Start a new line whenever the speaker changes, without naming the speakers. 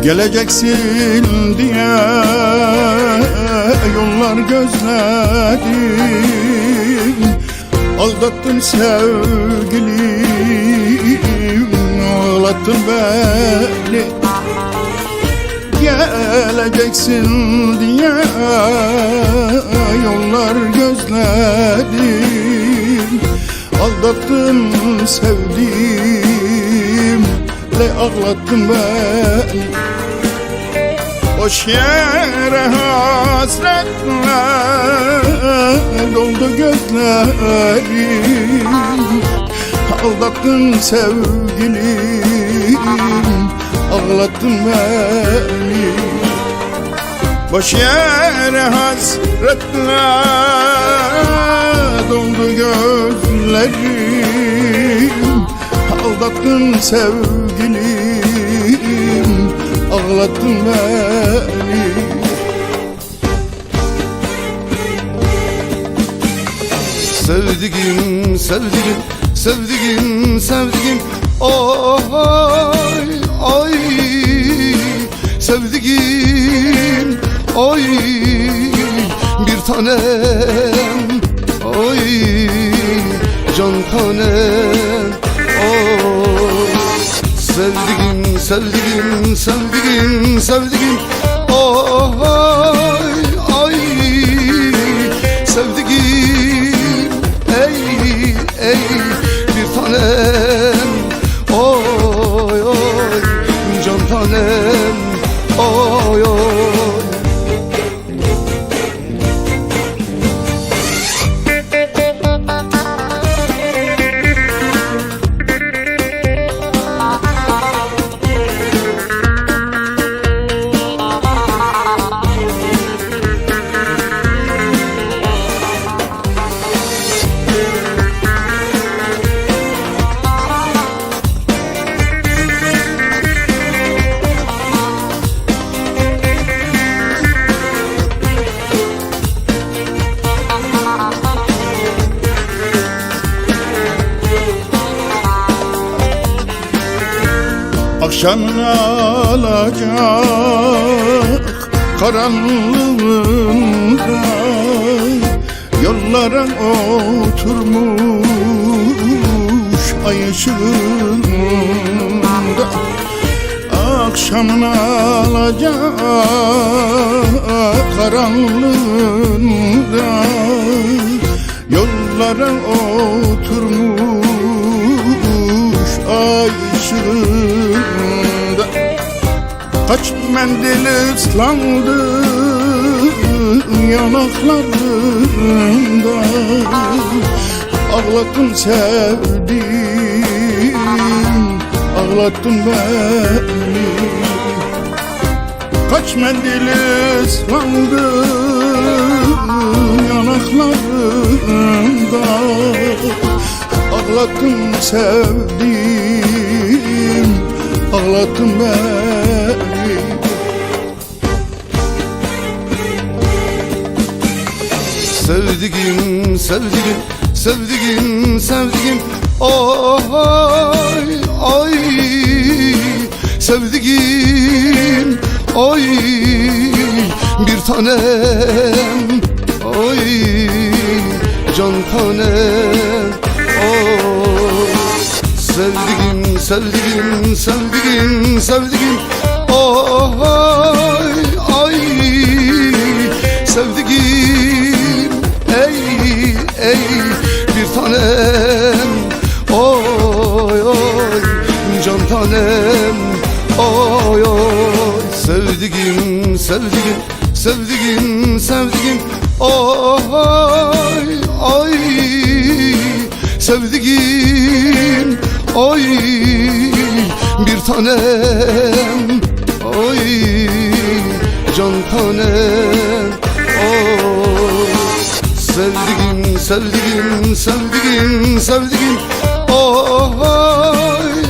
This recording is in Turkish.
Geleceksin diye yollar gözledim, aldattın sevgilim, ağlattın beni. Geleceksin diye yollar gözledim, aldattın sevdiğimle, ağlattın beni. Boş yere hasretle doldu gözlerim, aldattın sevgilim, ağlattın beni. Boş yere hasretle doldu gözlerim, aldattın sevgilim, ağlattın beni.
Sevdiğim, sevdiğim, sevdiğim, sevdiğim, ay, ay, sevdiğim, ay, bir tanem, ay, can tanem, ay, sevdiğim, sevdiğim, sevdiğim, sevdiğim, ay, ay, sevdiğim, ey, ey, bir tanem, oy, oy, can tanem, oy, oy.
Akşamın alacak karanlığında, yollara oturmuş ay ışığında. Akşamın alacak karanlığında, yollara oturmuş ay ışığında. Kaç mendil ıslandı yanaklarında, ağlattın sevdiğim, ağlattın beni. Kaç mendil ıslandı yanaklarında, ağlattın sevdiğim, ağlattın beni.
Sevdiğim, sevdiğim, sevdiğim, sevdiğim, ay, ay, sevdiğim, ay, bir tanem, ay, can tanem, ay, sevdiğim, sevdiğim, sevdiğim, sevdiğim, ay, ay, sevdiğim, ey, ey, bir tanem, oy, oy, can tanem, oy, oy, sevdiğim, sevdiğim, sevdiğim, sevdiğim, ay, ay, sevdiğim, oy, bir tanem, oy, can tanem, oy, sevdiğim, sevdiğim, sevdiğim, sevdiğim, ay,